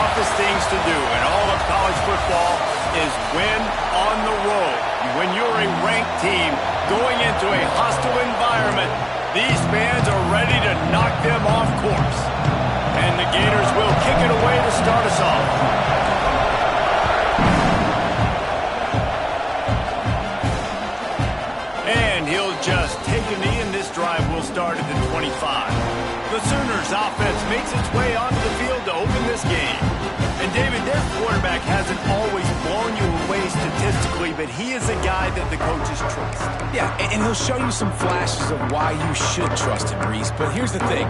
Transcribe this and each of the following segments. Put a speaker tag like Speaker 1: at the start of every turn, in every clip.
Speaker 1: toughest things to do in all of college football is win on the road. When you're a ranked team going into a hostile environment, these fans are ready to knock them off course. And the Gators will kick it away to start us off. And he'll just take a knee, and this drive will start at the 25. The Sooners offense makes its way onto the field to open this game. And David, their quarterback hasn't always blown you away statistically, but he is a guy that the coaches trust.
Speaker 2: Yeah, and he'll show you some flashes of why you should trust him, Reese. But here's the thing.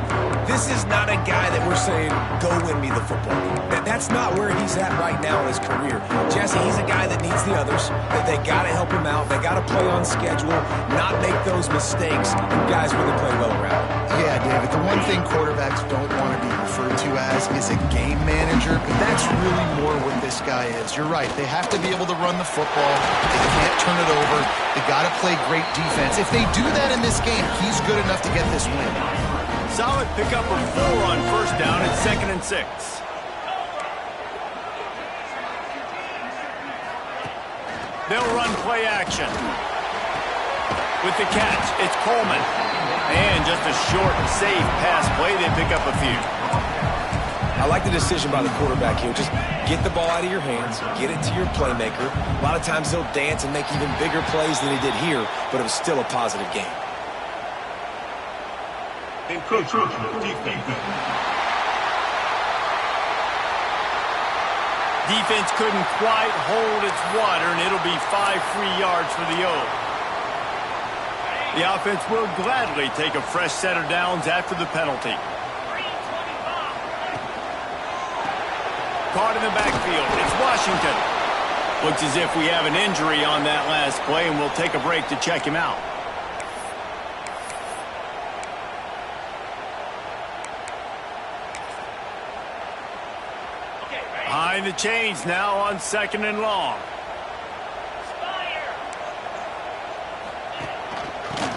Speaker 2: This is not a guy that we're saying, go win me the football game. That's not where he's at right now in his career. Jesse, he's a guy that needs the others. They got to help him out. They got to play on schedule, not make those mistakes, and guys really play well around.
Speaker 3: Yeah, David, the one thing quarterbacks don't want to be referred to as is a game manager, but that's really more what this guy is. You're right. They have to be able to run the football. They can't turn it over. They got to play great defense. If they do that in this game, he's good enough to get this win.
Speaker 1: Solid pickup of 4 on first down at 2nd and 6. They'll run play action. With the catch, it's Coleman. And just a short, safe pass play, they pick up a few.
Speaker 2: I like the decision by the quarterback here. Just get the ball out of your hands, get it to your playmaker. A lot of times he'll dance and make even bigger plays than he did here, but it was still a positive game.
Speaker 1: Defense couldn't quite hold its water, and it'll be 5 free yards for the O's. The offense will gladly take a fresh set of downs after the penalty. Caught in the backfield. It's Washington. Looks as if we have an injury on that last play, and we'll take a break to check him out. Behind the chains now on 2nd and long.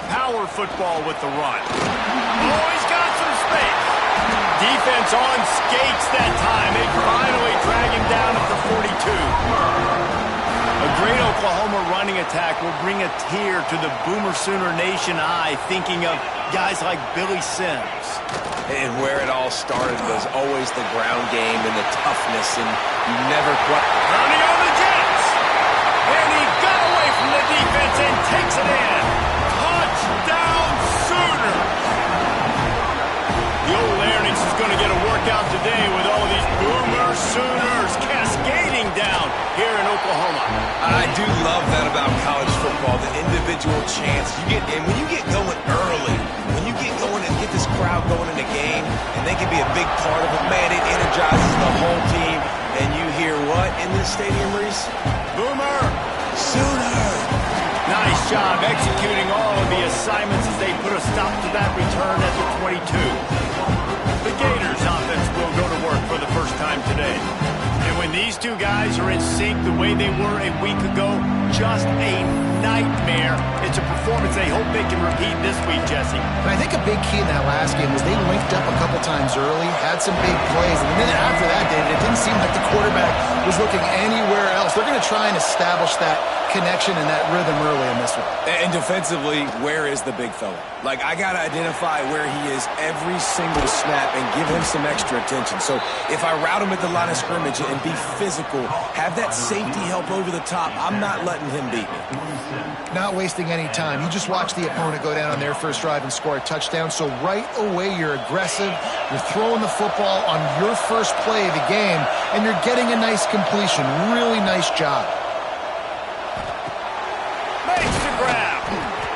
Speaker 1: Power football with the run. Oh, he's got some space. Defense on skates that time. They finally drag him down at the 42. A great Oklahoma running attack will bring a tear to the Boomer Sooner Nation eye, thinking of guys like Billy Sims.
Speaker 2: And where it all started was always the ground game and the toughness, and you never quite...
Speaker 1: Running on the Jets. And he got away from the defense and takes it in. Touchdown Sooners. The old Larynx is going to get a workout today with all these Boomer Sooners cascading down here in Oklahoma.
Speaker 2: I do love that about college football, the individual chance you get. And when you get going early, when you get going and get this crowd going in the game, and they can be a big part of it, man, it energizes the whole team. And you hear what in this stadium, Reese?
Speaker 1: Boomer
Speaker 2: Sooner.
Speaker 1: Nice job executing all of the assignments as they put a stop to that return at the 22. The Gators offense will go to work for the first time today. And when these two guys are in sync the way they were a week ago, just a nightmare. It's a performance they hope they can repeat this week, Jesse.
Speaker 3: And I think a big key in that last game was they linked up a couple times early, had some big plays, and the minute after that, David, it didn't seem like the quarterback was looking anywhere else. They're going to try and establish that connection and that rhythm early in this one.
Speaker 2: And defensively, where is the big fella? Like, I got to identify where he is every single snap and give him some extra attention. So if I route him at the line of scrimmage and be physical, have that safety help over the top, I'm not letting him beat me.
Speaker 3: Not wasting any time. You just watch the opponent go down on their first drive and score a touchdown. So right away, you're aggressive. You're throwing the football on your first play of the game, and you're getting a nice completion. Really nice job.
Speaker 1: Makes the grab.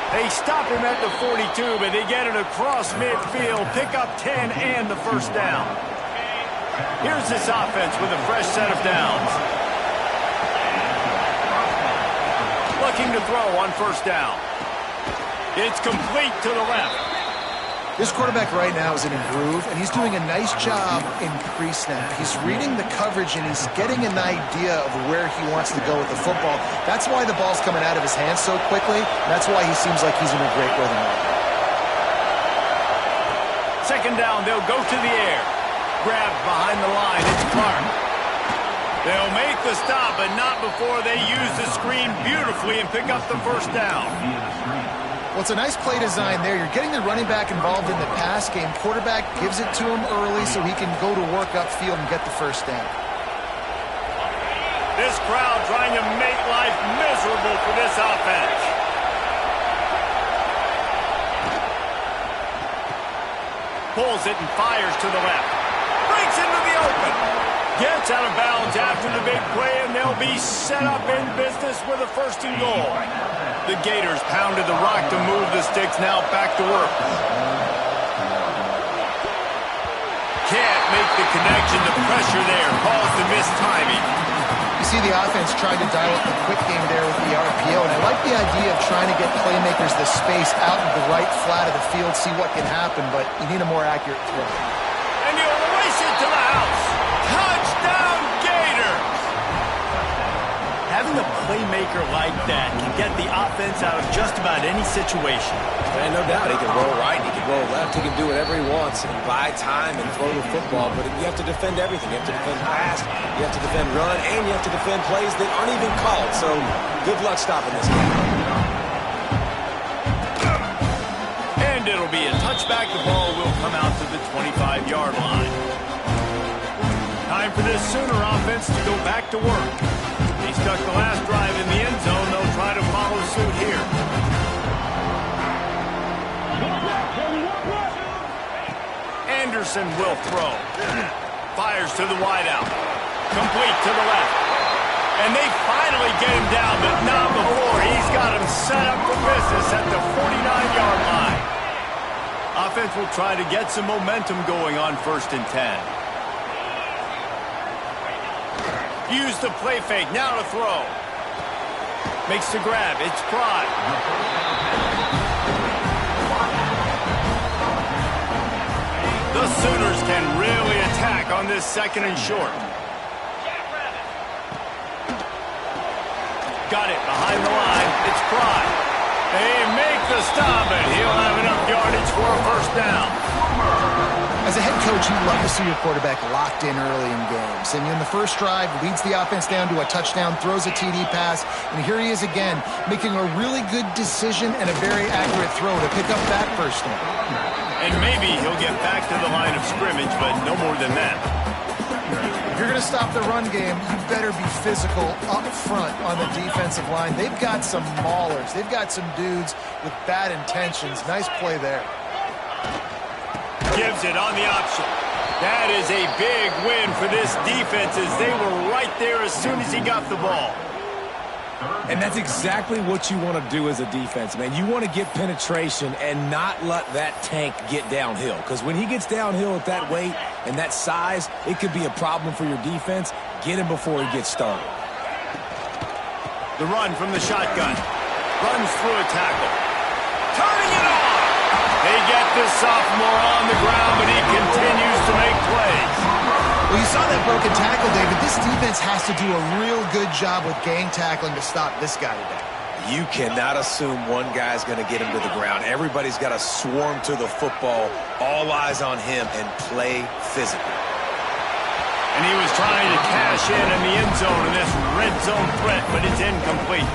Speaker 1: They stop him at the 42, but they get it across midfield. Pick up 10 and the first down. Here's this offense with a fresh set of downs. Looking to throw on first down. It's complete to the left.
Speaker 3: This quarterback right now is in a groove, and he's doing a nice job in pre-snap. He's reading the coverage, and he's getting an idea of where he wants to go with the football. That's why the ball's coming out of his hands so quickly. That's why he seems like he's in a great rhythm.
Speaker 1: Second down, they'll go to the air. Grabbed behind the line. It's Clark. They'll make the stop, but not before they use the screen beautifully and pick up the first down.
Speaker 3: Well, it's a nice play design there. You're getting the running back involved in the pass game. Quarterback gives it to him early so he can go to work upfield and get the first down.
Speaker 1: This crowd trying to make life miserable for this offense. Pulls it and fires to the left. Breaks into the open. Gets out of bounds after the big play, and they'll be set up in business with a first and goal. The Gators pounded the rock to move the sticks, now back to work. Can't make the connection. The pressure there caused the missed timing.
Speaker 3: You see the offense tried to dial up the quick game there with the RPO, and I like the idea of trying to get playmakers the space out in the right flat of the field, see what can happen, but you need a more accurate throw.
Speaker 1: And he'll race it to the house. Touchdown, Gators! Having a playmaker like that can get the offense out of just about any situation.
Speaker 2: And no doubt, he can roll right, he can roll left, he can do whatever he wants and buy time and throw the football, but you have to defend everything. You have to defend pass, you have to defend run, and you have to defend plays that aren't even called. So good luck stopping this guy.
Speaker 1: And it'll be a touchback. The ball will come out to the 25-yard line. Time for this Sooner offense to go back to work. He stuck the last drive in the end zone. They'll try to follow suit here. Anderson will throw. Fires to the wideout. Complete to the left. And they finally get him down, but not before. He's got him set up for business at the 49-yard line. Offense will try to get some momentum going on 1st and 10. Use the play fake. Now to throw. Makes the grab. It's Pride. The Sooners can really attack on this 2nd and short. Got it behind the line. It's Pride. They make the stop, and he'll have enough yardage for a first down.
Speaker 3: As a head coach, you love to see your quarterback locked in early in games. And in the first drive, leads the offense down to a touchdown, throws a TD pass, and here he is again, making a really good decision and a very accurate throw to pick up that first down.
Speaker 1: And maybe he'll get back to the line of scrimmage, but no more than that.
Speaker 3: If you're going to stop the run game, you better be physical up front on the defensive line. They've got some maulers. They've got some dudes with bad intentions. Nice play there.
Speaker 1: Gives it on the option. That is a big win for this defense as they were right there as soon as he got the ball.
Speaker 2: And that's exactly what you want to do as a defense, man. You want to get penetration and not let that tank get downhill. Because when he gets downhill at that weight and that size, it could be a problem for your defense. Get him before he gets started.
Speaker 1: The run from the shotgun. Runs through a tackle. Turning it on. They get this sophomore on the ground, but he continues to make plays.
Speaker 3: Well, you saw that broken tackle, David. This defense has to do a real good job with gang tackling to stop this guy today.
Speaker 2: You cannot assume one guy's going to get him to the ground. Everybody's got to swarm to the football, all eyes on him, and play physically.
Speaker 1: And he was trying to cash in the end zone in this red zone threat, but it's incomplete.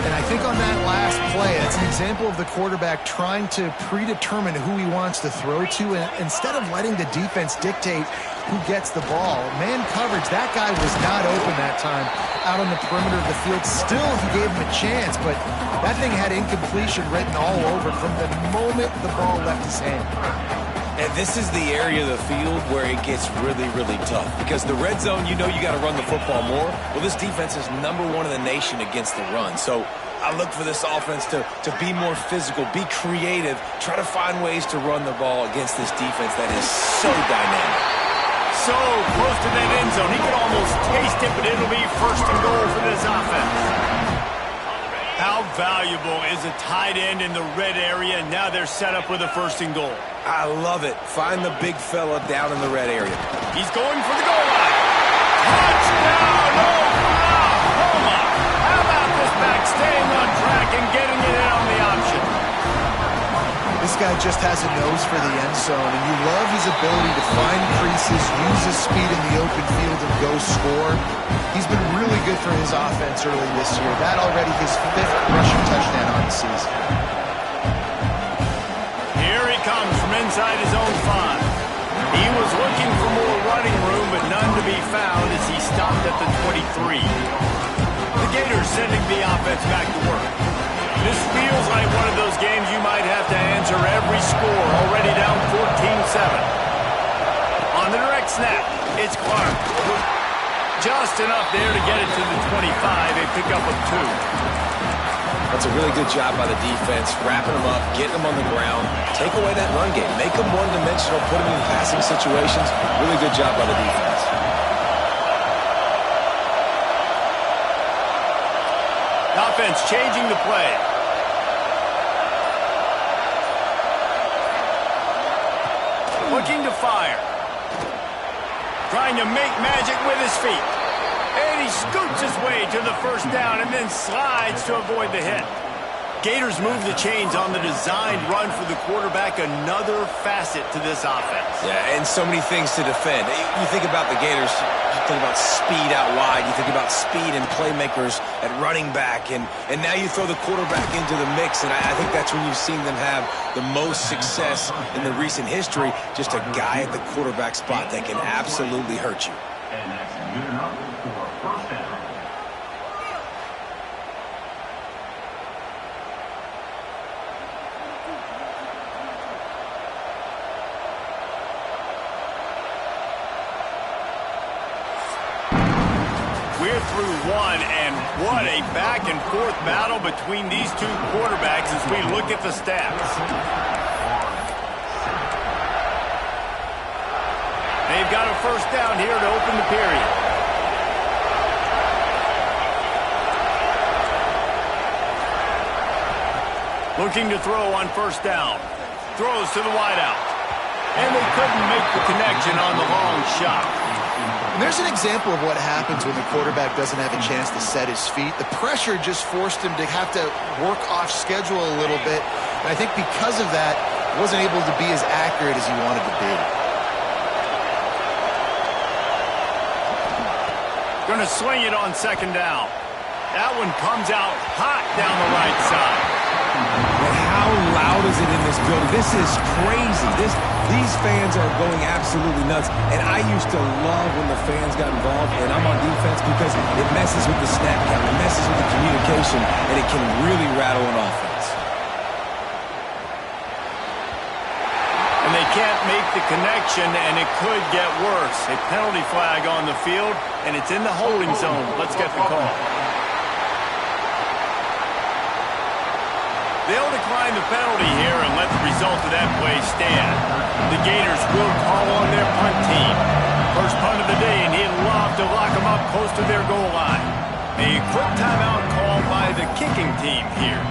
Speaker 3: And I think on that last play, it's an example of the quarterback trying to predetermine who he wants to throw to, and instead of letting the defense dictate who gets the ball. Man coverage, that guy was not open that time out on the perimeter of the field. Still, he gave him a chance, but that thing had incompletion written all over from the moment the ball left his hand.
Speaker 2: And this is the area of the field where it gets really, really tough. Because the red zone, you know you got to run the football more. Well, this defense is #1 in the nation against the run. So I look for this offense to be more physical, be creative, try to find ways to run the ball against this defense that is so dynamic.
Speaker 1: So close to that end zone. He could almost taste it, but it'll be 1st and goal for this offense. How valuable is a tight end in the red area? Now they're set up with a 1st and goal.
Speaker 2: I love it. Find the big fella down in the red area.
Speaker 1: He's going for the goal line. Touchdown, Oklahoma! How about this back staying on track and getting it in on the option?
Speaker 3: This This guy just has a nose for the end zone, and you love his ability to find creases, use his speed in the open field, and go score. He's been really good for his offense early this year. That already his 5th rushing touchdown on the season.
Speaker 1: Here he comes from inside his own 5. He was looking for more running room, but none to be found as he stopped at the 23. The Gators sending the offense back to work. This feels like one of those games you might have to answer every score, already down 14-7. On the direct snap, it's Clark. Just enough there to get it to the 25, a pickup of 2.
Speaker 2: That's a really good job by the defense, wrapping them up, getting them on the ground, take away that run game, make them one-dimensional, put them in passing situations. Really good job by the defense.
Speaker 1: Offense changing the play. Looking to fire. Trying to make magic with his feet. And he scoots his way to the first down and then slides to avoid the hit. Gators move the chains on the designed run for the quarterback, another facet to this offense.
Speaker 2: Yeah, and so many things to defend. You think about the Gators, you think about speed out wide, you think about speed and playmakers at running back, and now you throw the quarterback into the mix, and I think that's when you've seen them have the most success in the recent history, just a guy at the quarterback spot that can absolutely hurt you.
Speaker 4: And that's good enough for first down.
Speaker 1: We're through one, and what a back-and-forth battle between these two quarterbacks as we look at the stats. They've got a first down here to open the period. Looking to throw on first down. Throws to the wideout. And they couldn't make the connection on the long shot.
Speaker 3: And there's an example of what happens when the quarterback doesn't have a chance to set his feet. The pressure just forced him to have to work off schedule a little bit. And I think because of that, he wasn't able to be as accurate as he wanted to be.
Speaker 1: Going to swing it on second down. That one comes out hot down the right side.
Speaker 2: And how loud is it in this building? This is crazy. These fans are going absolutely nuts. And I used to love when the fans got involved, and I'm on defense because it messes with the snap count, it messes with the communication, and it can really rattle an offense.
Speaker 1: And they can't make the connection, and it could get worse. A penalty flag on the field, and it's in the holding zone. Let's get the call. They'll decline the penalty here and let the result of that play stand. The Gators will call on their punt team. First punt of the day, and he'd love to lock them up close to their goal line. A quick timeout called by the kicking team here.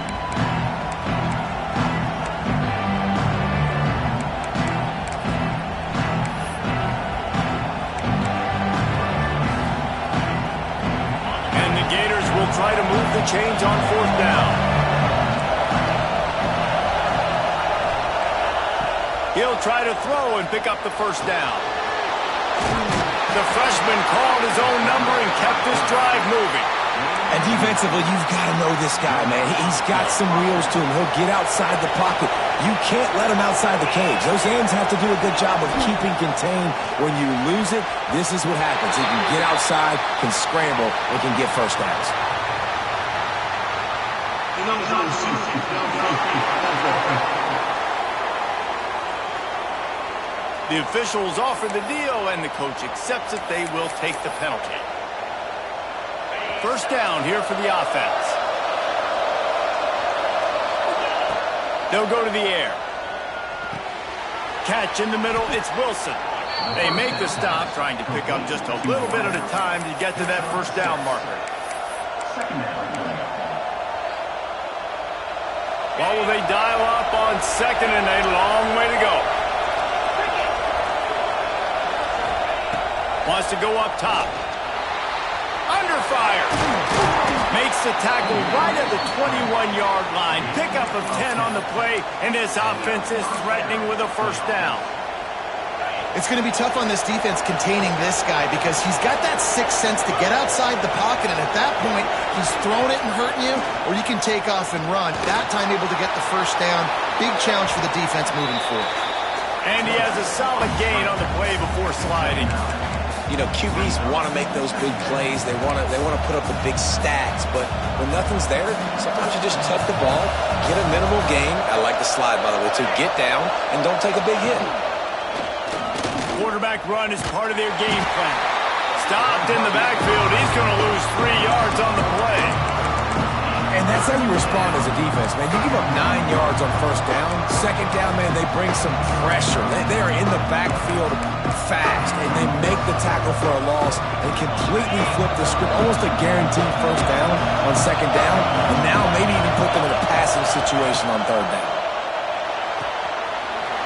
Speaker 1: And the Gators will try to move the chains on fourth down. He'll try to throw and pick up the first down. The freshman called his own number and kept this drive moving.
Speaker 2: And defensively, you've got to know this guy, man. He's got some wheels to him. He'll get outside the pocket. You can't let him outside the cage. Those ends have to do a good job of keeping contained. When you lose it, this is what happens. He can get outside, can scramble, and can get first downs.
Speaker 1: The officials offer the deal, and the coach accepts it. They will take the penalty. First down here for the offense. They'll go to the air. Catch in the middle, it's Wilson. They make the stop, trying to pick up just a little bit at a time to get to that first down marker. Well, will they dial up on second, and a long way to go. Wants to go up top. Under fire. Makes the tackle right at the 21-yard line. Pickup of 10 on the play, and this offense is threatening with a first down.
Speaker 3: It's going to be tough on this defense containing this guy because he's got that sixth sense to get outside the pocket, and at that point, he's throwing it and hurting you, or you can take off and run. That time able to get the first down. Big challenge for the defense moving forward.
Speaker 1: And he has a solid gain on the play before sliding.
Speaker 2: You know, QBs want to make those big plays. They want to put up the big stats, but when nothing's there, sometimes you just tuck the ball, get a minimal gain. I like the slide, by the way, too. Get down and don't take a big hit.
Speaker 1: Quarterback run is part of their game plan. Stopped in the backfield. He's going to lose 3 yards on the play.
Speaker 2: And that's how you respond as a defense, man. You give up 9 yards on first down. Second down, man, they bring some pressure. They are in the backfield fast, and they make the tackle for a loss and completely flip the script. Almost a guaranteed first down on second down, and now maybe even put them in a passing situation on third down.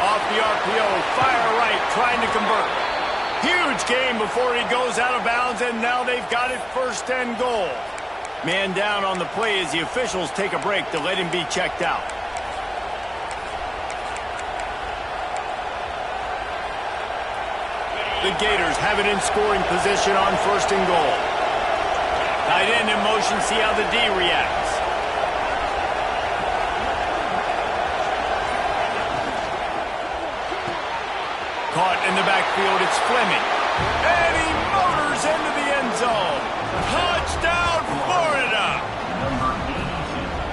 Speaker 1: Off the RPO, fire right, trying to convert. Huge game before he goes out of bounds, and now they've got it first and goal. Man down on the play as the officials take a break to let him be checked out. The Gators have it in scoring position on first and goal. Tight end in motion, see how the D reacts. Caught in the backfield, it's Fleming. And he motors into the end zone. Touchdown, Florida!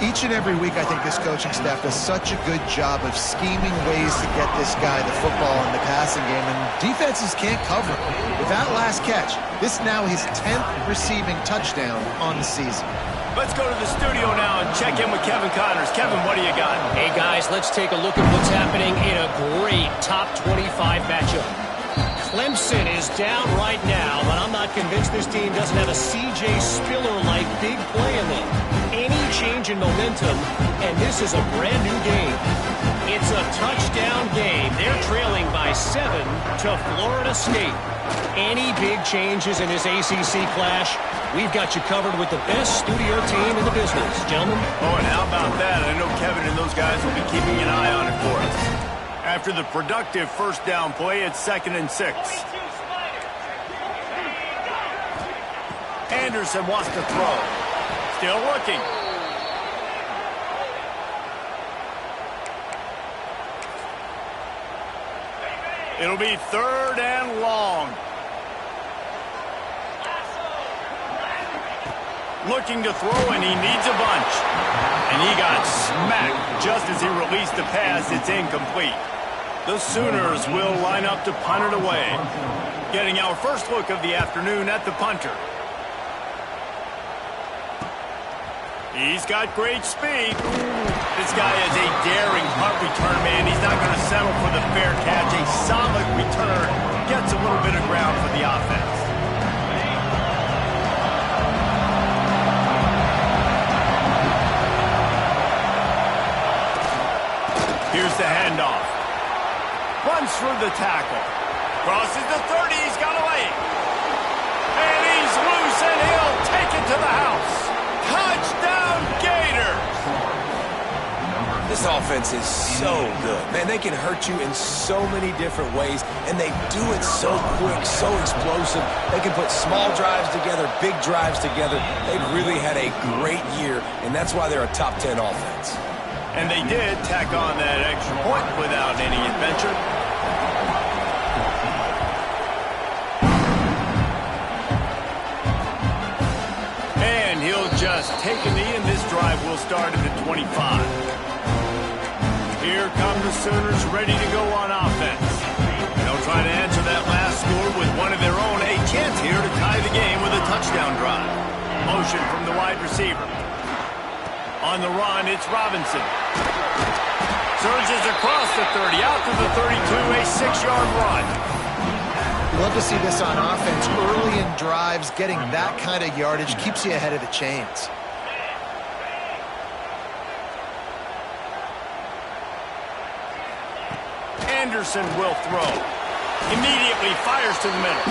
Speaker 3: Each and every week, I think this coaching staff does such a good job of scheming ways to get this guy the football in the passing game, and defenses can't cover him. With that last catch, this now his 10th receiving touchdown on the season.
Speaker 1: Let's go to the studio now and check in with Kevin Connors. Kevin, what do you got?
Speaker 5: Hey, guys, let's take a look at what's happening in a great top 25 matchup. Clemson is down right now, but I'm not convinced this team doesn't have a C.J. Spiller-like big play in them. Any change in momentum, and this is a brand-new game. It's a touchdown game. They're trailing by 7 to Florida State. Any big changes in this ACC clash, we've got you covered with the best studio team in the business, gentlemen.
Speaker 1: Oh, and how about that? I know Kevin and those guys will be keeping an eye on it for us. After the productive first down play, it's 2nd and 6. Anderson wants to throw. Still looking. It'll be 3rd and long. Looking to throw, and he needs a bunch. And he got smacked just as he released the pass. It's incomplete. The Sooners will line up to punt it away. Getting our first look of the afternoon at the punter. He's got great speed. This guy is a daring punt return man. He's not going to settle for the fair catch. A solid return. Gets a little bit of ground for the offense. Here's the handoff. Runs through the tackle. Crosses the 30. He's got a leg. And he's loose, and he'll take it to the house. Touchdown, Gators!
Speaker 2: This offense is so good. Man, they can hurt you in so many different ways, and they do it so quick, so explosive. They can put small drives together, big drives together. They've really had a great year, and that's why they're a top 10 offense.
Speaker 1: And they did tack on that extra point without any adventure. And he'll just take a knee, and this drive will start at the 25. Here come the Sooners ready to go on offense. They'll try to answer that last score with one of their own. A chance here to tie the game with a touchdown drive. Motion from the wide receiver. On the run, it's Robinson. Surges across the 30, out to the 32, a 6-yard run.
Speaker 3: Love to see this on offense. Early in drives, getting that kind of yardage keeps you ahead of the chains.
Speaker 1: Anderson will throw. Immediately fires to the middle.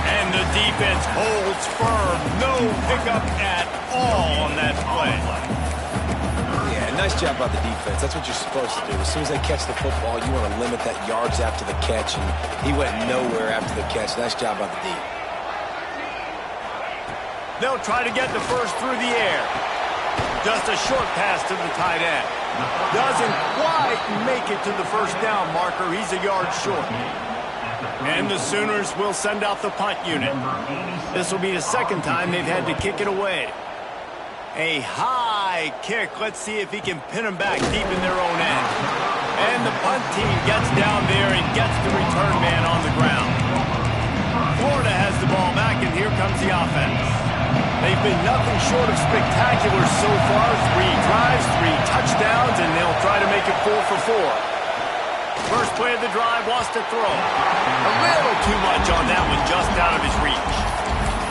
Speaker 1: And the defense holds firm. No pickup at all on that play.
Speaker 2: Yeah, nice job by the defense. That's what you're supposed to do. As soon as they catch the football, you want to limit that yards after the catch, and he went nowhere after the catch. Nice job by the D.
Speaker 1: They'll try to get the first through the air. Just a short pass to the tight end. Doesn't quite make it to the first down marker. He's a yard short. And the Sooners will send out the punt unit. This will be the second time they've had to kick it away. A high kick. Let's see if he can pin them back deep in their own end. And the punt team gets down there and gets the return man on the ground. Florida has the ball back, and here comes the offense. They've been nothing short of spectacular so far. 3 drives, 3 touchdowns, and they'll try to make it 4 for 4. First play of the drive, lost a throw. A little too much on that one, just out of his reach.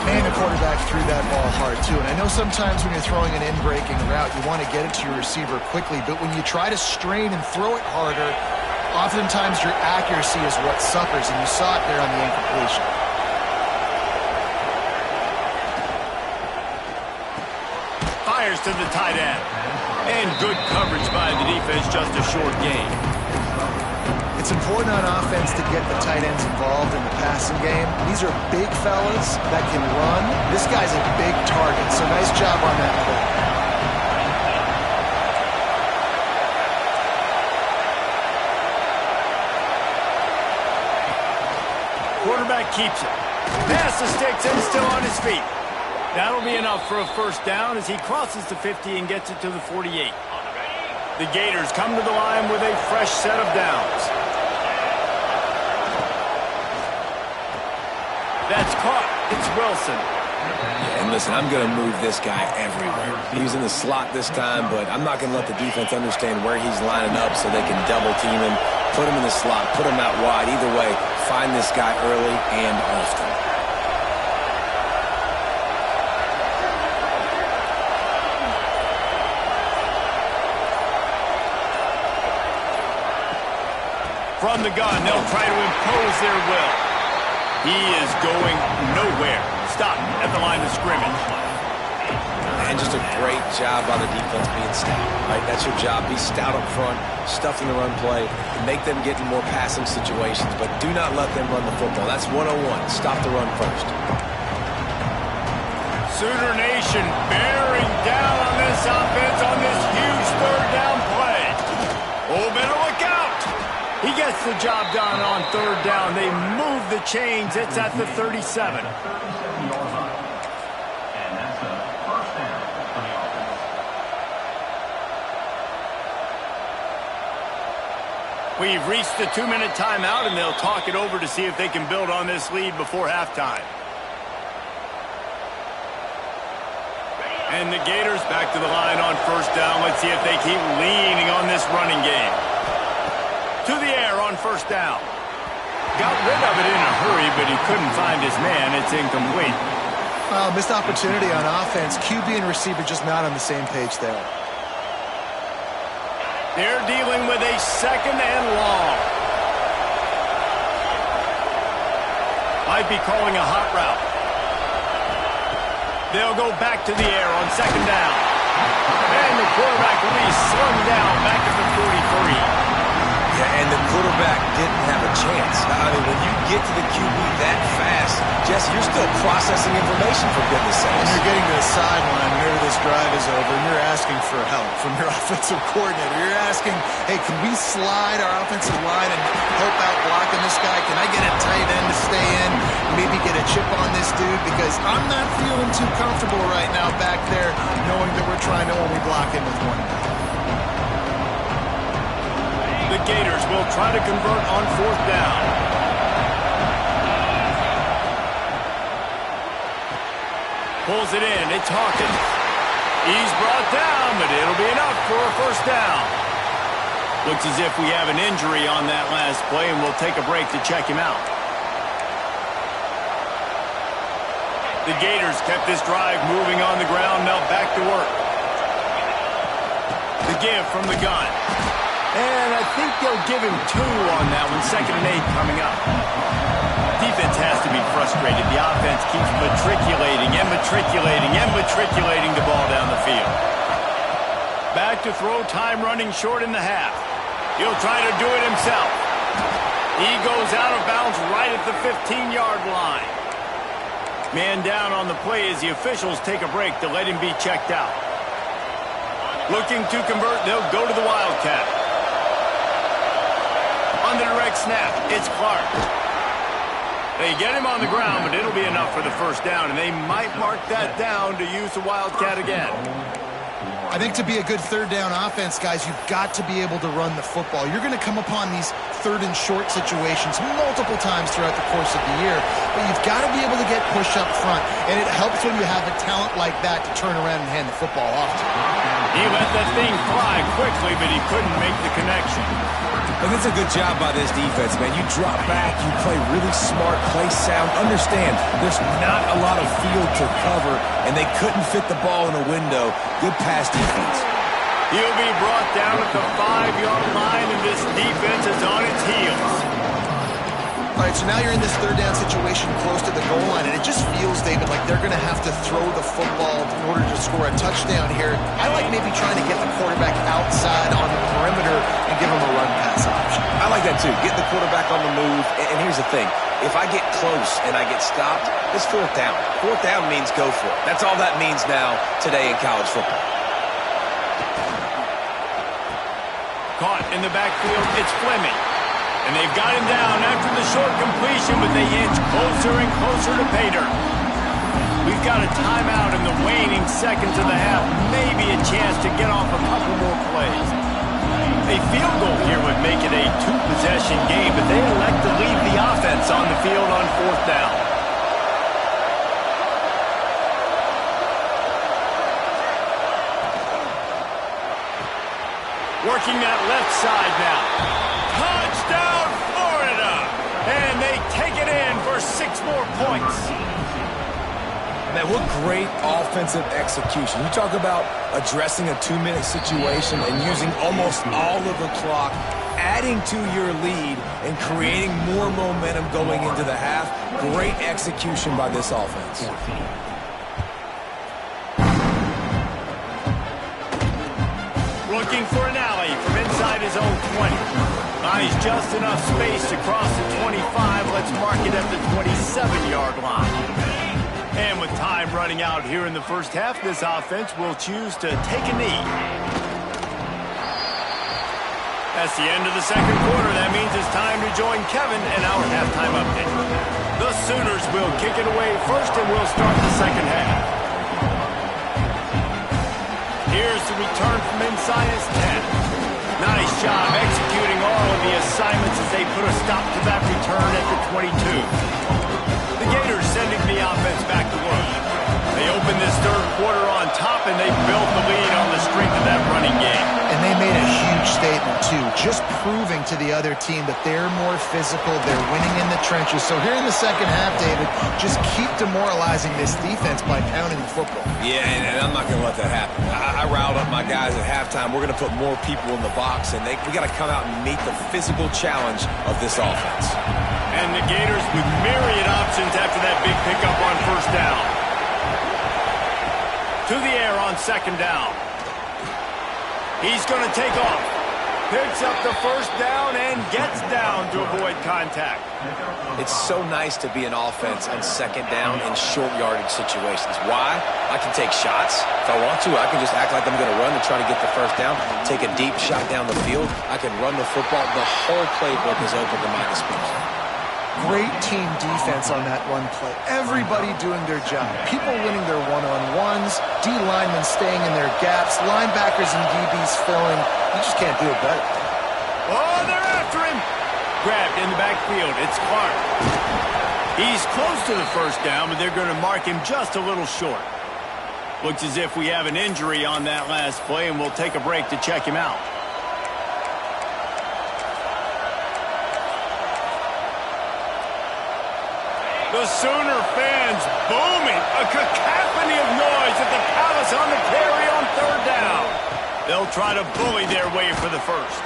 Speaker 3: Man, the quarterback threw that ball hard, too. And I know sometimes when you're throwing an in-breaking route, you want to get it to your receiver quickly. But when you try to strain and throw it harder, oftentimes your accuracy is what suffers. And you saw it there on the incompletion.
Speaker 1: Fires to the tight end. And good coverage by the defense, just a short gain.
Speaker 3: It's important on offense to get the tight ends involved in the passing game. These are big fellas that can run. This guy's a big target, so nice job on that play.
Speaker 1: Quarterback keeps it. Pass the sticks and still on his feet. That'll be enough for a first down as he crosses the 50 and gets it to the 48. The Gators come to the line with a fresh set of downs. That's caught. It's Wilson.
Speaker 2: Yeah, and listen, I'm going to move this guy everywhere. He's in the slot this time, but I'm not going to let the defense understand where he's lining up so they can double team him, put him in the slot, put him out wide. Either way, find this guy early and often.
Speaker 1: From the gun, they'll try to impose their will. He is going nowhere. Stop at the line of scrimmage.
Speaker 2: And just a great job by the defense being stout, right? That's your job. Be stout up front, stuff in the run play, make them get in more passing situations, but do not let them run the football. That's 101. Stop the run first.
Speaker 1: Sooner Nation bearing down on this offense on this huge third down play. Oh, better look out. He gets the job done on third down. They move the chains. It's at the 37. We've reached the 2-minute timeout, and they'll talk it over to see if they can build on this lead before halftime. And the Gators back to the line on first down. Let's see if they keep leaning on this running game. To the air on first down. Got rid of it in a hurry, but he couldn't find his man. It's incomplete.
Speaker 3: Missed opportunity on offense. QB and receiver just not on the same page there.
Speaker 1: They're dealing with a second and long. Might be calling a hot route. They'll go back to the air on second down. And the quarterback will be slung down back at the 43.
Speaker 2: Yeah, and the quarterback didn't have a chance. I mean, when you get to the QB that fast, Jesse, you're still processing information, for goodness sakes.
Speaker 3: And you're getting to the sideline whenever this drive is over, and you're asking for help from your offensive coordinator. You're asking, hey, can we slide our offensive line and help out blocking this guy? Can I get a tight end to stay in, maybe get a chip on this dude? Because I'm not feeling too comfortable right now back there knowing that we're trying to only block him with one guy.
Speaker 1: The Gators will try to convert on fourth down. Pulls it in. It's Hawkins. He's brought down, but it'll be enough for a first down. Looks as if we have an injury on that last play, and we'll take a break to check him out. The Gators kept this drive moving on the ground. Now back to work. The give from the gun. And I think they'll give him 2 on that one. 2nd and 8 coming up. offense keeps matriculating and matriculating and matriculating the ball down the field. Back to throw, time running short in the half. He'll try to do it himself. He goes out of bounds right at the 15-yard line. Man down on the play as the officials take a break to let him be checked out. Looking to convert, they'll go to the Wildcat. On the direct snap, it's Clark. They get him on the ground, but it'll be enough for the first down, and they might mark that down to use the Wildcat again.
Speaker 3: I think to be a good third down offense, guys, you've got to be able to run the football. You're going to come upon these third and short situations multiple times throughout the course of the year, but you've got to be able to get push up front, and it helps when you have a talent like that to turn around and hand the football off to.
Speaker 1: He let that thing fly quickly, but he couldn't make the connection.
Speaker 2: And it's a good job by this defense, man. You drop back, you play really smart, play sound. Understand, there's not a lot of field to cover, and they couldn't fit the ball in a window. Good pass defense.
Speaker 1: He'll be brought down at the 5-yard line, and this defense is on its heels.
Speaker 3: All right, so now you're in this third down situation close to the goal line, and it just feels, David, like they're going to have to throw the football in order to score a touchdown here. I like maybe trying to get the quarterback outside on the perimeter and give him a run-pass option.
Speaker 2: I like that, too. Get the quarterback on the move. And here's the thing. If I get close and I get stopped, it's fourth down. Fourth down means go for it. That's all that means now today in college football.
Speaker 1: Caught in the backfield, it's Fleming. And they've got him down after the short completion, but they inch closer and closer to pay dirt. We've got a timeout in the waning seconds of the half. Maybe a chance to get off a couple more plays. A field goal here would make it a two-possession game, but they elect to leave the offense on the field on fourth down. Working that left side now. Touchdown, Florida! And they take it in for 6 more points.
Speaker 2: Man, what great offensive execution. You talk about addressing a 2-minute situation and using almost all of the clock, adding to your lead and creating more momentum going into the half. Great execution by this offense.
Speaker 1: Looking for an alley from inside his own 20. Finds just enough space to cross the 25. Let's mark it at the 27-yard line. And with time running out here in the first half, this offense will choose to take a knee. That's the end of the second quarter. That means it's time to join Kevin in our halftime update. The Sooners will kick it away first, and we'll start the second half. Here's the return from inside his 10. Nice job executing all of the assignments as they put a stop to that return at the 22. The Gators sending the offense back to work. They open this third quarter on top, and they built the lead on the strength of that running game.
Speaker 3: And they made a huge statement, too, just proving to the other team that they're more physical, they're winning in the trenches. So here in the second half, David, just keep demoralizing this defense by pounding the football.
Speaker 2: Yeah, and I'm not going to let that happen. I riled up my guys at halftime. We're going to put more people in the box, and we got to come out and meet the physical challenge of this offense.
Speaker 1: And the Gators with myriad options after that big pickup on first down. To the air on second down. He's going to take off. Picks up the first down and gets down to avoid contact.
Speaker 2: It's so nice to be an offense on second down in short yardage situations. Why? I can take shots. If I want to, I can just act like I'm going to run to try to get the first down, take a deep shot down the field. I can run the football. The whole playbook is open to my disposal.
Speaker 3: Great team defense on that run play. Everybody doing their job. People winning their one-on-ones, D linemen staying in their gaps, linebackers and DBs filling. You just can't do it better.
Speaker 1: Oh, they're after him. Grabbed in the backfield. It's Clark. He's close to the first down, but they're going to mark him just a little short. Looks as if we have an injury on that last play, and we'll take a break to check him out. The Sooner fans booming. A cacophony of noise at the Palace on the carry on third down. They'll try to bully their way for the first.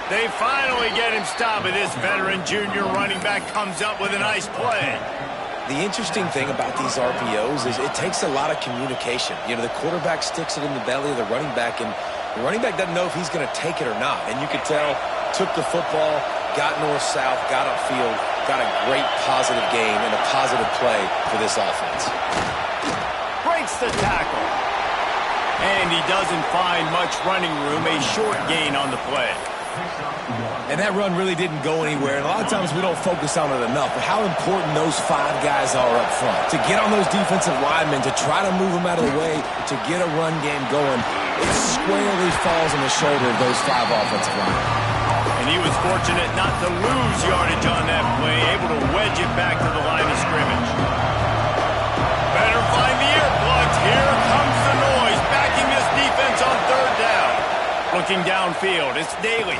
Speaker 1: They finally get him stopped, and this veteran junior running back comes up with a nice play.
Speaker 2: The interesting thing about these RPOs is it takes a lot of communication. You know, the quarterback sticks it in the belly of the running back, and the running back doesn't know if he's going to take it or not. And you could tell, took the football, got north-south, got upfield, got a great positive gain and a positive play for this offense.
Speaker 1: Breaks the tackle. And he doesn't find much running room, a short gain on the play.
Speaker 2: And that run really didn't go anywhere. And a lot of times we don't focus on it enough, but how important those 5 guys are up front. To get on those defensive linemen, to try to move them out of the way, to get a run game going, it squarely falls on the shoulder of those 5 offensive linemen.
Speaker 1: And he was fortunate not to lose yardage on that play, able to wedge it back to the line of scrimmage. Better find the earplugs. Here comes the noise, backing this defense on 3rd down. Looking downfield, it's Daly.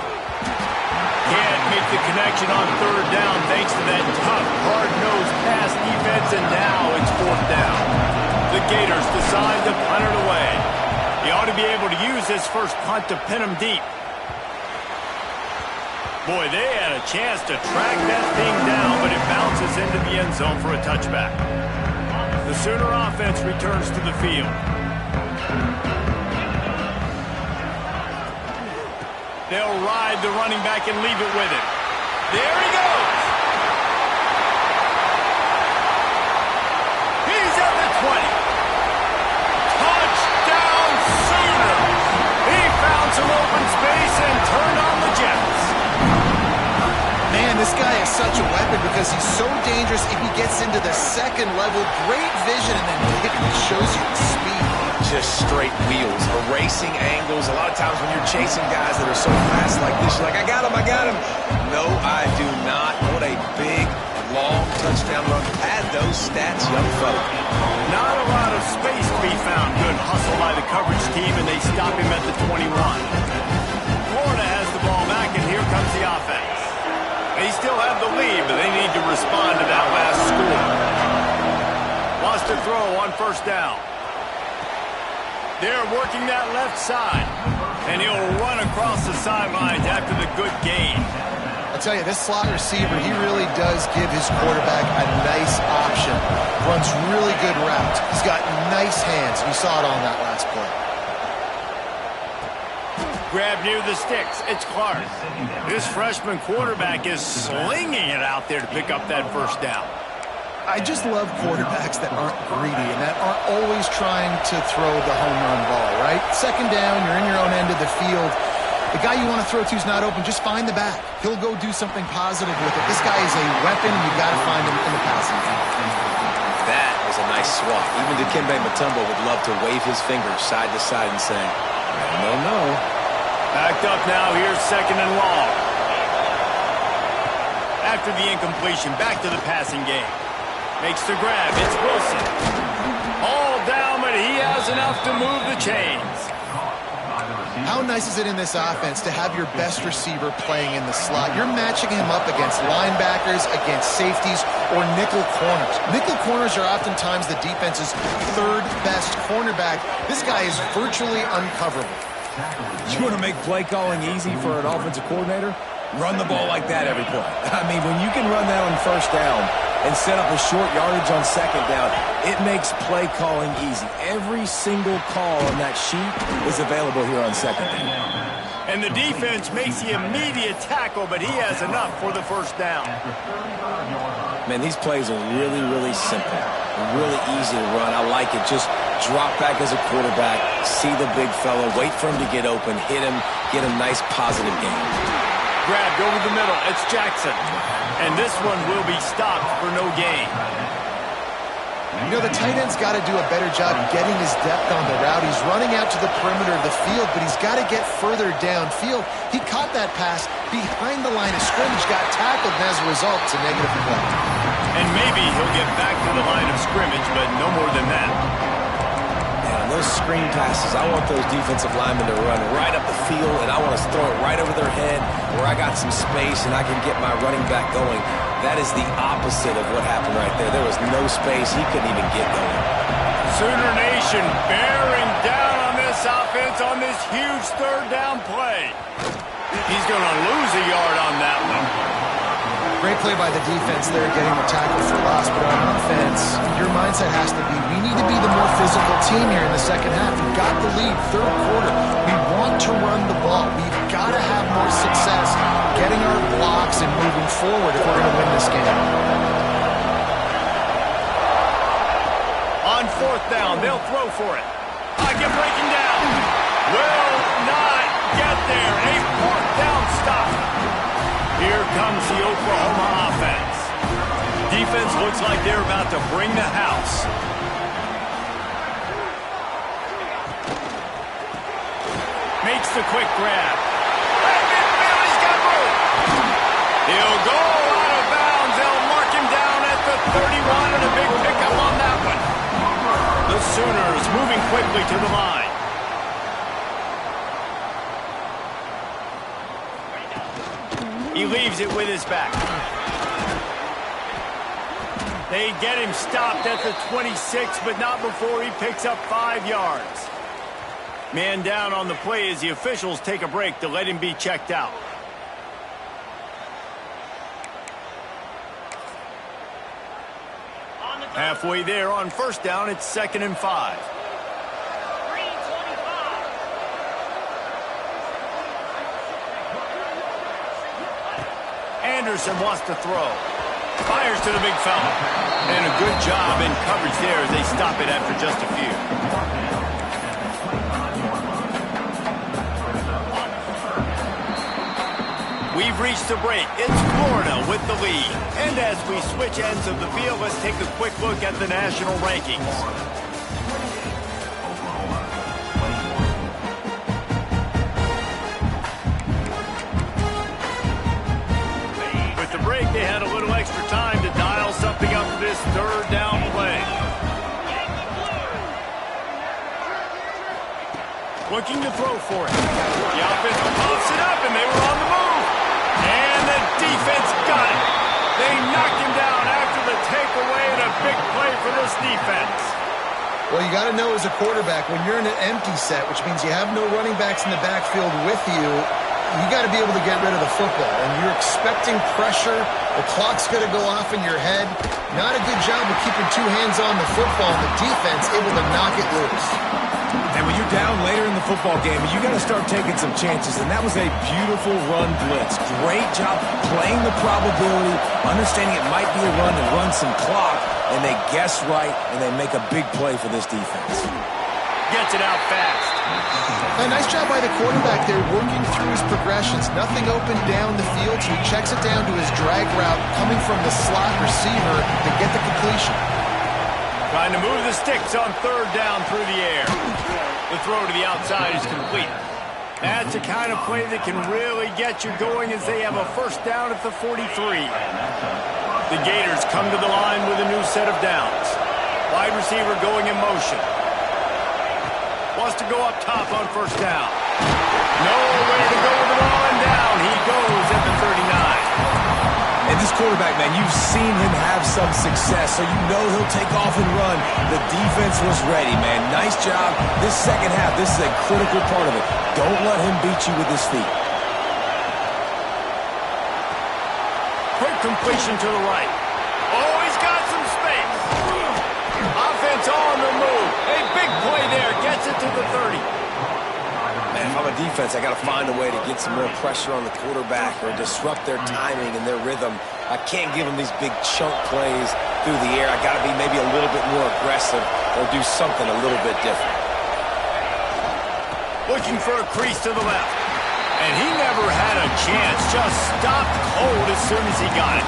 Speaker 1: Can't make the connection on 3rd down thanks to that tough, hard-nosed pass defense, and now it's 4th down. The Gators decide to punt it away. He ought to be able to use his first punt to pin him deep. Boy, they had a chance to track that thing down, but it bounces into the end zone for a touchback. The Sooner offense returns to the field. They'll ride the running back and leave it with him. There he goes. He's at the 20. Touchdown Sooners. He found some open space and turned on the Jets.
Speaker 3: Man, this guy is such a weapon because he's so dangerous if he gets into the 2nd level. Great vision, and then it shows you the speed.
Speaker 2: Just straight wheels, erasing angles. A lot of times when you're chasing guys that are so fast like this, you're like, I got him. No, I do not. What a big, long touchdown run. Add those stats, young fella.
Speaker 1: Not a lot of space to be found. Good hustle by the coverage team, and they stop him at the 21. Florida has the ball back, and here comes the offense. They still have the lead, but they need to respond to that last score. Lost a throw on 1st down. They're working that left side, and he'll run across the sidelines after the good gain.
Speaker 3: I'll tell you, this slot receiver, he really does give his quarterback a nice option. Runs really good routes. He's got nice hands. You saw it on that last play.
Speaker 1: Grab near the sticks. It's Clark. This freshman quarterback is slinging it out there to pick up that 1st down.
Speaker 3: I just love quarterbacks that aren't greedy and that aren't always trying to throw the home run ball, right? 2nd down, you're in your own end of the field. The guy you want to throw to is not open. Just find the back. He'll go do something positive with it. This guy is a weapon, and you've got to find him in the passing game.
Speaker 2: That was a nice swat. Even Dikembe Mutombo would love to wave his fingers side to side and say, no.
Speaker 1: Backed up now. Here's 2nd and long. After the incompletion, back to the passing game. Makes the grab. It's Wilson. All down, but he has enough to move the chains.
Speaker 3: How nice is it in this offense to have your best receiver playing in the slot? You're matching him up against linebackers, against safeties, or nickel corners. Nickel corners are oftentimes the defense's 3rd best cornerback. This guy is virtually uncoverable.
Speaker 2: You want to make play calling easy for an offensive coordinator? Run the ball like that every play. I mean, when you can run that on 1st down and set up a short yardage on 2nd down, it makes play calling easy. Every single call on that sheet is available here on 2nd down.
Speaker 1: And the defense makes the immediate tackle, but he has enough for the 1st down.
Speaker 2: Man, these plays are really, really simple. Really easy to run. I like it. Just drop back as a quarterback, see the big fella, wait for him to get open, hit him, get a nice positive game.
Speaker 1: Grabbed over the middle. It's Jackson. And this one will be stopped for no gain.
Speaker 3: You know, the tight end's got to do a better job getting his depth on the route. He's running out to the perimeter of the field, but he's got to get further downfield. He caught that pass behind the line of scrimmage, got tackled, and as a result, it's a negative play.
Speaker 1: And maybe he'll get back to the line of scrimmage, but no more than that.
Speaker 2: Those screen passes, I want those defensive linemen to run right up the field, and I want to throw it right over their head where I got some space and I can get my running back going. That is the opposite of what happened right there. There was no space. He couldn't even get going.
Speaker 1: Sooner Nation bearing down on this offense on this huge 3rd down play. He's going to lose a yard on that one.
Speaker 3: Great play by the defense there, getting the tackle for loss. But on offense, your mindset has to be, we need to be the more physical team here in the second half. We've got the lead, third quarter. We want to run the ball. We've got to have more success getting our blocks and moving forward if we're going to win this game.
Speaker 1: On fourth down, they'll throw for it. Pocket breaking down. Will not get there. A fourth down stop. Here comes the Oklahoma offense. Defense looks like they're about to bring the house. Makes the quick grab. He's got room. He'll go out of bounds. They'll mark him down at the 31 and a big pickup on that one. The Sooners moving quickly to the line. He leaves it with his back. They get him stopped at the 26, but not before he picks up 5 yards. Man down on the play as the officials take a break to let him be checked out. Halfway there on first down, it's 2nd and 5. Anderson wants to throw. Fires to the big fella. And a good job in coverage there as they stop it after just a few. We've reached the break. It's Florida with the lead. And as we switch ends of the field, let's take a quick look at the national rankings. With the break, they had a little extra time to dial something up for this third down play. Looking to throw for it. The offense pops it up, and they were on the move. And the defense got it. They knocked him down after the takeaway, and a big play for this defense.
Speaker 3: Well, you got to know as a quarterback, when you're in an empty set, which means you have no running backs in the backfield with you, you got to be able to get rid of the football. And you're expecting pressure. The clock's going to go off in your head. Not a good job of keeping two hands on the football, and the defense able to knock it loose.
Speaker 2: And when you're down later in the football game, you got to start taking some chances. And that was a beautiful run blitz. Great job playing the probability, understanding it might be a run and run some clock. And they guess right, and they make a big play for this defense.
Speaker 1: Gets it out fast.
Speaker 3: A nice job by the quarterback there, working through his progressions. Nothing open down the field, so he checks it down to his drag route, coming from the slot receiver to get the completion.
Speaker 1: Trying to move the sticks on third down through the air. The throw to the outside is complete. That's the kind of play that can really get you going as they have a first down at the 43. The Gators come to the line with a new set of downs. Wide receiver going in motion. Wants to go up top on first down. Nowhere to go with the ball, and down he goes at the 39.
Speaker 2: And this quarterback, man, you've seen him have some success, so you know he'll take off and run. The defense was ready, man. Nice job. This second half, this is a critical part of it. Don't let him beat you with his feet.
Speaker 1: Quick completion to the right. Oh, he's got some space. Offense on the move. A big play there. Gets it to the 30.
Speaker 2: Man, if I'm a defense, I got to find a way to get some more pressure on the quarterback or disrupt their timing and their rhythm. I can't give them these big chunk plays through the air. I got to be maybe a little bit more aggressive or do something a little bit different.
Speaker 1: Looking for a crease to the left. And he never had a chance. Just stopped cold as soon as he got it.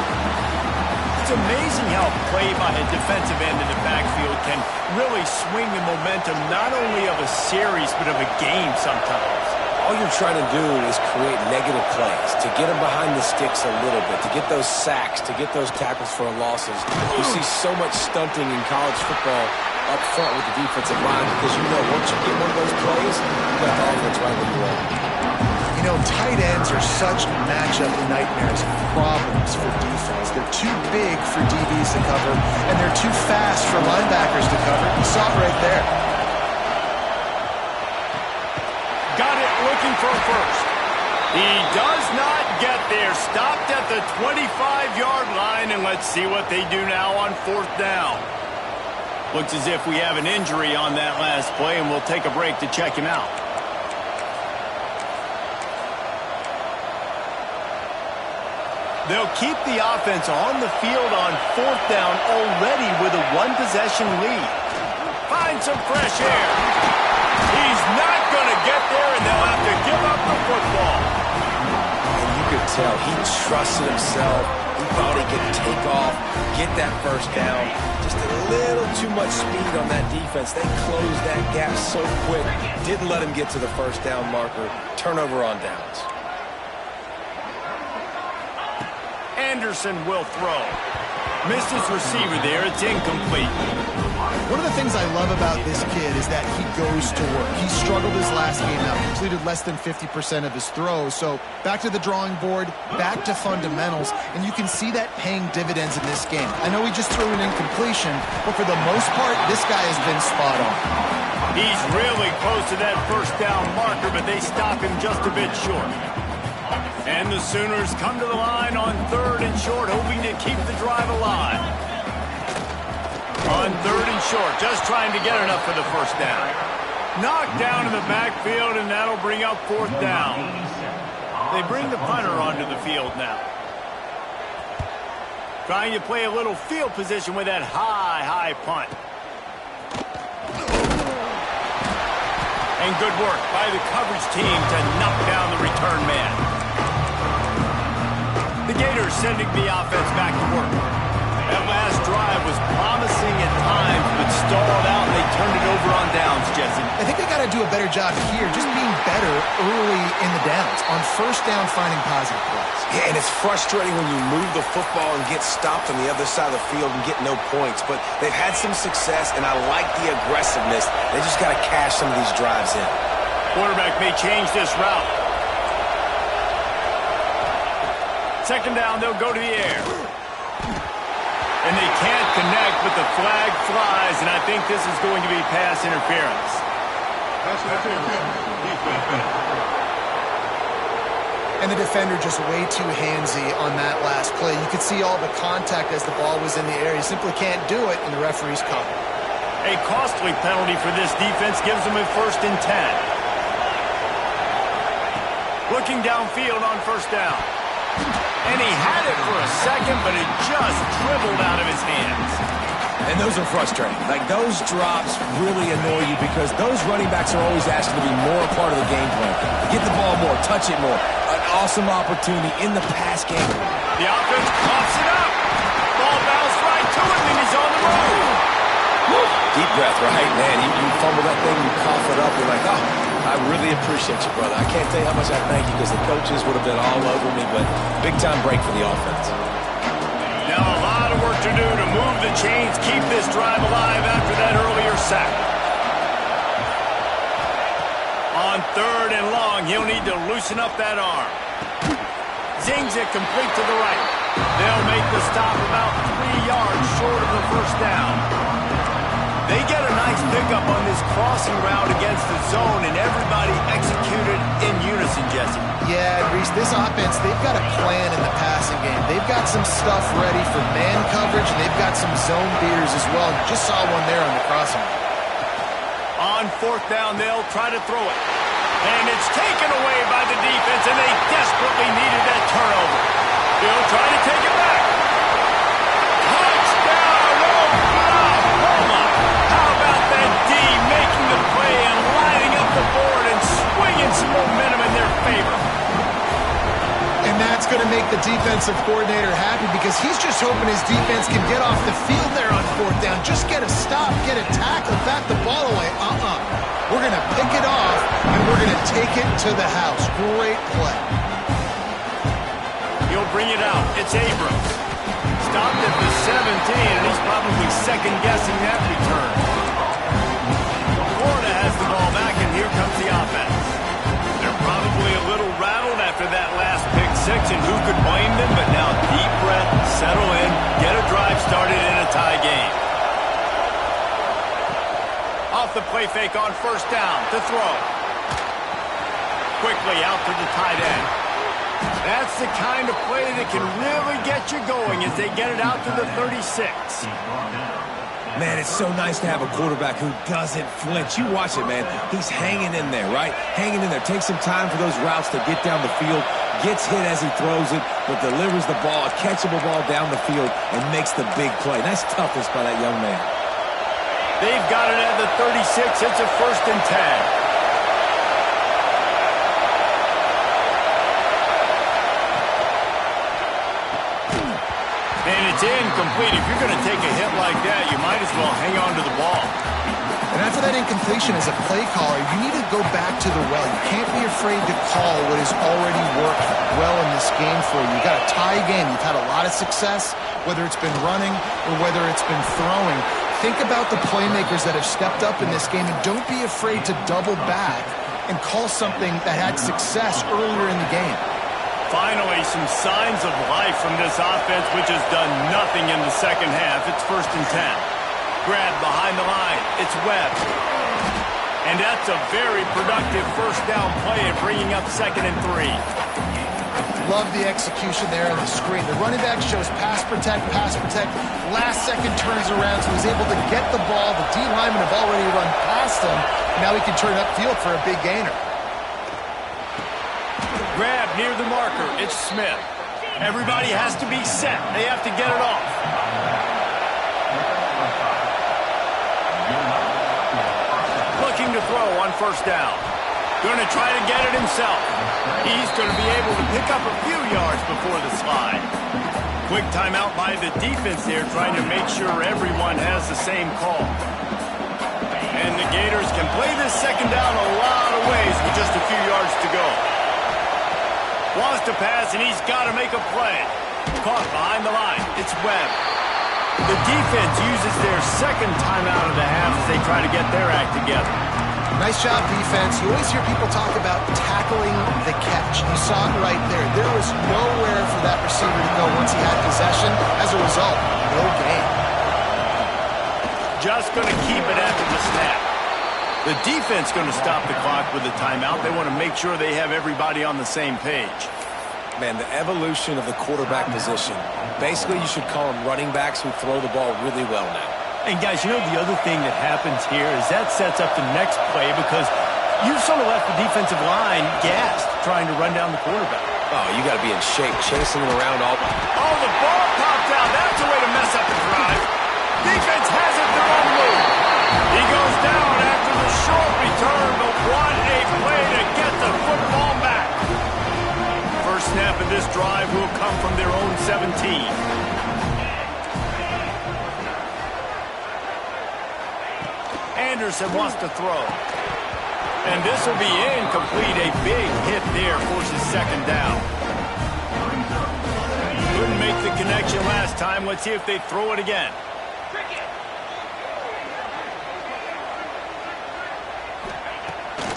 Speaker 1: It's amazing how play by a defensive end in the backfield can really swing the momentum not only of a series but of a game sometimes.
Speaker 2: All you're trying to do is create negative plays, to get them behind the sticks a little bit, to get those sacks, to get those tackles for losses. You see so much stunting in college football up front with the defensive line because you know once you get one of those plays, you got the offense right where you want.
Speaker 3: You know, tight ends are such matchup nightmares and problems for defense. They're too big for DBs to cover, and they're too fast for linebackers to cover. You saw it right there.
Speaker 1: Got it, looking for a first. He does not get there. Stopped at the 25-yard line, and let's see what they do now on 4th down. Looks as if we have an injury on that last play, and we'll take a break to check him out. They'll keep the offense on the field on 4th down already with a one-possession lead. Find some fresh air. He's not going to get there, and they'll have to give up the football.
Speaker 2: And you could tell he trusted himself. He thought he could take off, get that first down. Just a little too much speed on that defense. They closed that gap so quick. Didn't let him get to the first down marker. Turnover on downs.
Speaker 1: Anderson will throw. Missed his receiver there. It's incomplete.
Speaker 3: One of the things I love about this kid is that he goes to work. He struggled his last game out, completed less than 50% of his throws. So back to the drawing board, back to fundamentals, and you can see that paying dividends in this game. I know he just threw an incompletion, but for the most part, this guy has been spot on.
Speaker 1: He's really close to that first down marker, but they stop him just a bit short. And the Sooners come to the line on 3rd and short, hoping to keep the drive alive. On 3rd and short, just trying to get enough for the first down. Knocked down in the backfield, and that'll bring up 4th down. They bring the punter onto the field now. Trying to play a little field position with that high punt. And good work by the coverage team to knock down the return man. The Gators sending the offense back to work. That last drive was promising at times, but stalled out, and they turned it over on downs, Jesse.
Speaker 3: I think they got to do a better job here, just being better early in the downs. On first down, finding positive plays.
Speaker 2: Yeah, and it's frustrating when you move the football and get stopped on the other side of the field and get no points. But they've had some success, and I like the aggressiveness. They just got to cash some of these drives in.
Speaker 1: Quarterback may change this route. Second down, they'll go to the air. And they can't connect, but the flag flies, and I think this is going to be pass interference.
Speaker 3: And the defender just way too handsy on that last play. You could see all the contact as the ball was in the air. He simply can't do it, and the referee's caught.
Speaker 1: A costly penalty for this defense gives them a 1st and 10. Looking downfield on first down. And he had it for a second, but it just dribbled out of his hands.
Speaker 2: And those are frustrating. Like, those drops really annoy you because those running backs are always asking to be more a part of the game plan. Get the ball more, touch it more. An awesome opportunity in the pass game.
Speaker 1: The offense coughs it up. Ball bounced right to him, and he's on the road.
Speaker 2: Deep breath, right? Man, you fumble that thing, you cough it up, you're like, oh, I really appreciate you, brother. I can't tell you how much I thank you because the coaches would have been all over me, but big-time break for the offense.
Speaker 1: Now a lot of work to do to move the chains, keep this drive alive after that earlier sack. On 3rd and long, he'll need to loosen up that arm. Zings it complete to the right. They'll make the stop about 3 yards short of the first down. They get a nice pickup on this crossing route against the zone, and everybody executed in unison, Jesse.
Speaker 3: Yeah, Reese, this offense, they've got a plan in the passing game. They've got some stuff ready for man coverage, and they've got some zone beaters as well. Just saw one there on the crossing route.
Speaker 1: On 4th down, they'll try to throw it. And it's taken away by the defense, and they desperately needed that turnover. They'll try to take it back. Touchdown, Oklahoma! How about that D making the play and lining up the board and swinging some momentum in their favor?
Speaker 3: And that's going to make the defensive coordinator happy because he's just hoping his defense can get off the field there on 4th down. Just get a stop, get a tackle, back the ball away. We're going to pick it off, and we're going to take it to the house. Great play.
Speaker 1: He'll bring it out. It's Abrams. Stopped at the 17, and he's probably second-guessing that return. Florida has the ball back, and here comes the offense. They're probably a little rattled after that last pick six, and who could blame them? But now deep breath, settle in, get a drive started in a tie game. Off the play fake on first down to throw. Quickly out to the tight end. That's the kind of play that can really get you going as they get it out to the 36.
Speaker 2: Man, it's so nice to have a quarterback who doesn't flinch. You watch it, man. He's hanging in there, right? Hanging in there. Takes some time for those routes to get down the field. Gets hit as he throws it, but delivers the ball, a catchable ball down the field, and makes the big play. Nice toughness by that young man.
Speaker 1: They've got it at the 36. It's a 1st and 10. And it's incomplete. If you're going to take a hit like that, you might as well hang on to the ball.
Speaker 3: And after that incompletion, as a play caller, you need to go back to the well. You can't be afraid to call what has already worked well in this game for you. You've got a tie game. You've had a lot of success, whether it's been running or whether it's been throwing. Think about the playmakers that have stepped up in this game, and don't be afraid to double back and call something that had success earlier in the game.
Speaker 1: Finally, some signs of life from this offense, which has done nothing in the second half. It's 1st and 10. Grab behind the line. It's Webb. And that's a very productive 1st down play at bringing up 2nd and 3.
Speaker 3: Love the execution there on the screen. The running back shows pass protect. Last second turns around, so he's able to get the ball. The D linemen have already run past him. Now he can turn upfield for a big gainer.
Speaker 1: Grab near the marker. It's Smith. Everybody has to be set. They have to get it off. Looking to throw on 1st down. Going to try to get it himself. He's going to be able to pick up a few yards before the slide. Quick timeout by the defense there, trying to make sure everyone has the same call. And the Gators can play this 2nd down a lot of ways with just a few yards to go. Wants to pass, and he's got to make a play. Caught behind the line. It's Webb. The defense uses their 2nd timeout of the half as they try to get their act together.
Speaker 3: Nice job, defense. You always hear people talk about tackling the catch. You saw it right there. There was nowhere for that receiver to go once he had possession. As a result, no gain.
Speaker 1: Just going to keep it after the snap. The defense going to stop the clock with a timeout. They want to make sure they have everybody on the same page.
Speaker 2: Man, the evolution of the quarterback position. Basically, you should call them running backs who throw the ball really well now.
Speaker 1: And guys, you know the other thing that happens here is that sets up the next play because you've sort of left the defensive line gassed trying to run down the quarterback.
Speaker 2: Oh, you got to be in shape, chasing him around all.
Speaker 1: Oh, the ball popped out. That's a way to mess up the drive. Defense has it their own move. He goes down after the short return, but what a play to get the football back. First snap of this drive will come from their own 17. Anderson wants to throw. And this will be incomplete. A big hit there forces 2nd down. Couldn't make the connection last time. Let's see if they throw it again.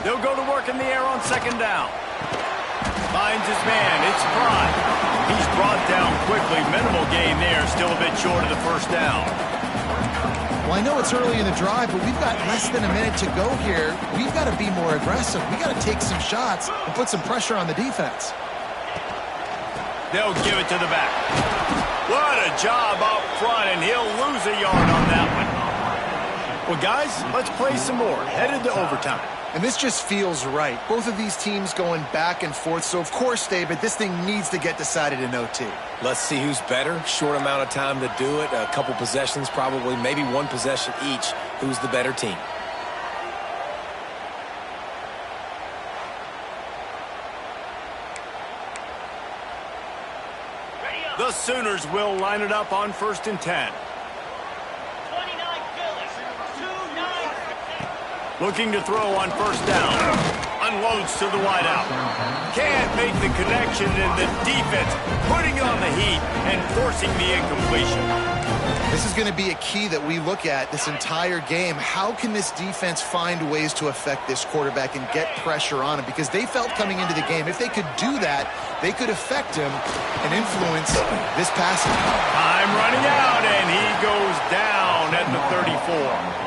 Speaker 1: They'll go to work in the air on 2nd down. Finds his man. It's Fry. He's brought down quickly. Minimal gain there. Still a bit short of the 1st down.
Speaker 3: Well, I know it's early in the drive, but we've got less than a minute to go here. We've got to be more aggressive. We've got to take some shots and put some pressure on the defense.
Speaker 1: They'll give it to the back. What a job up front, and he'll lose a yard on that one. Well, guys, let's play some more. Headed to overtime.
Speaker 3: And this just feels right. Both of these teams going back and forth. So, of course, David, this thing needs to get decided in OT.
Speaker 2: Let's see who's better. Short amount of time to do it. A couple possessions, probably, maybe one possession each. Who's the better team?
Speaker 1: The Sooners will line it up on 1st and 10. Looking to throw on 1st down. Unloads to the wideout. Can't make the connection, and the defense putting on the heat and forcing the incompletion.
Speaker 3: This is going to be a key that we look at this entire game. How can this defense find ways to affect this quarterback and get pressure on him? Because they felt coming into the game, if they could do that, they could affect him and influence this passing.
Speaker 1: Time running out, and he goes down at the 34.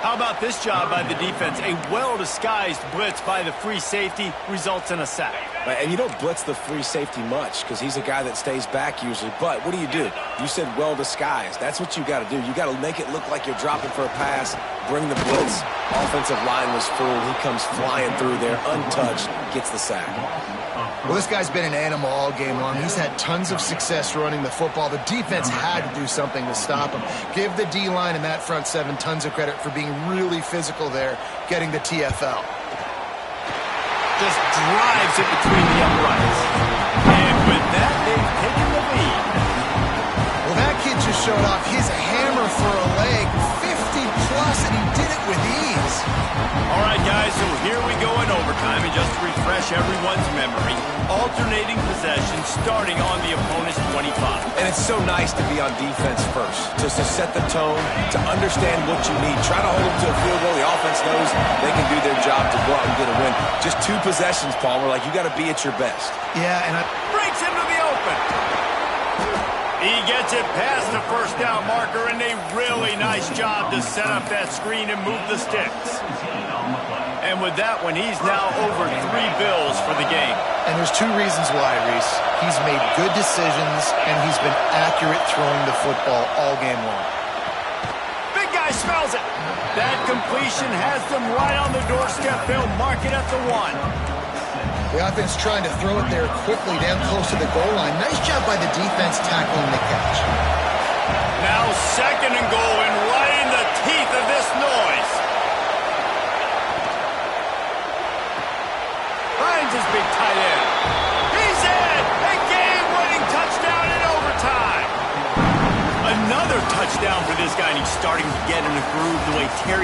Speaker 1: How about this job by the defense? A well-disguised blitz by the free safety results in a sack.
Speaker 2: And you don't blitz the free safety much because he's a guy that stays back usually. But what do? You said well-disguised. That's what you got to do. You got to make it look like you're dropping for a pass, bring the blitz. Offensive line was full. He comes flying through there, untouched, gets the sack.
Speaker 3: Well, this guy's been an animal all game long. He's had tons of success running the football. The defense had to do something to stop him. Give the D-line and that front seven tons of credit for being really physical there, getting the TFL.
Speaker 1: Just drives it between the uprights. And with that, they've taken the lead.
Speaker 3: Well, that kid just showed off his hammer for a leg, 50-plus, and he did it with ease.
Speaker 1: All right, guys, so here we go in overtime, and just to refresh everyone's memory, alternating possession starting on the opponent's 25.
Speaker 2: And it's so nice to be on defense first, just to set the tone, to understand what you need. Try to hold them to a field goal. The offense knows they can do their job to go out and get a win. Just 2 possessions, Palmer, like you got to be at your best.
Speaker 3: Yeah, and
Speaker 1: breaks into the open. He gets it past the first down marker, and a really nice job to set up that screen and move the sticks. And with that one, he's now over 3 bills for the game.
Speaker 3: And there's 2 reasons why, Reese. He's made good decisions, and he's been accurate throwing the football all game long.
Speaker 1: Big guy smells it. That completion has them right on the doorstep. They'll mark it at the 1.
Speaker 3: The offense trying to throw it there quickly down close to the goal line. Nice job by the defense tackling the catch.
Speaker 1: Now 2nd and goal, and right in the teeth of this noise. Finds his big tight end. He's in! A game-winning touchdown in overtime. Another touchdown for this guy, and he's starting to get in a groove the way Terry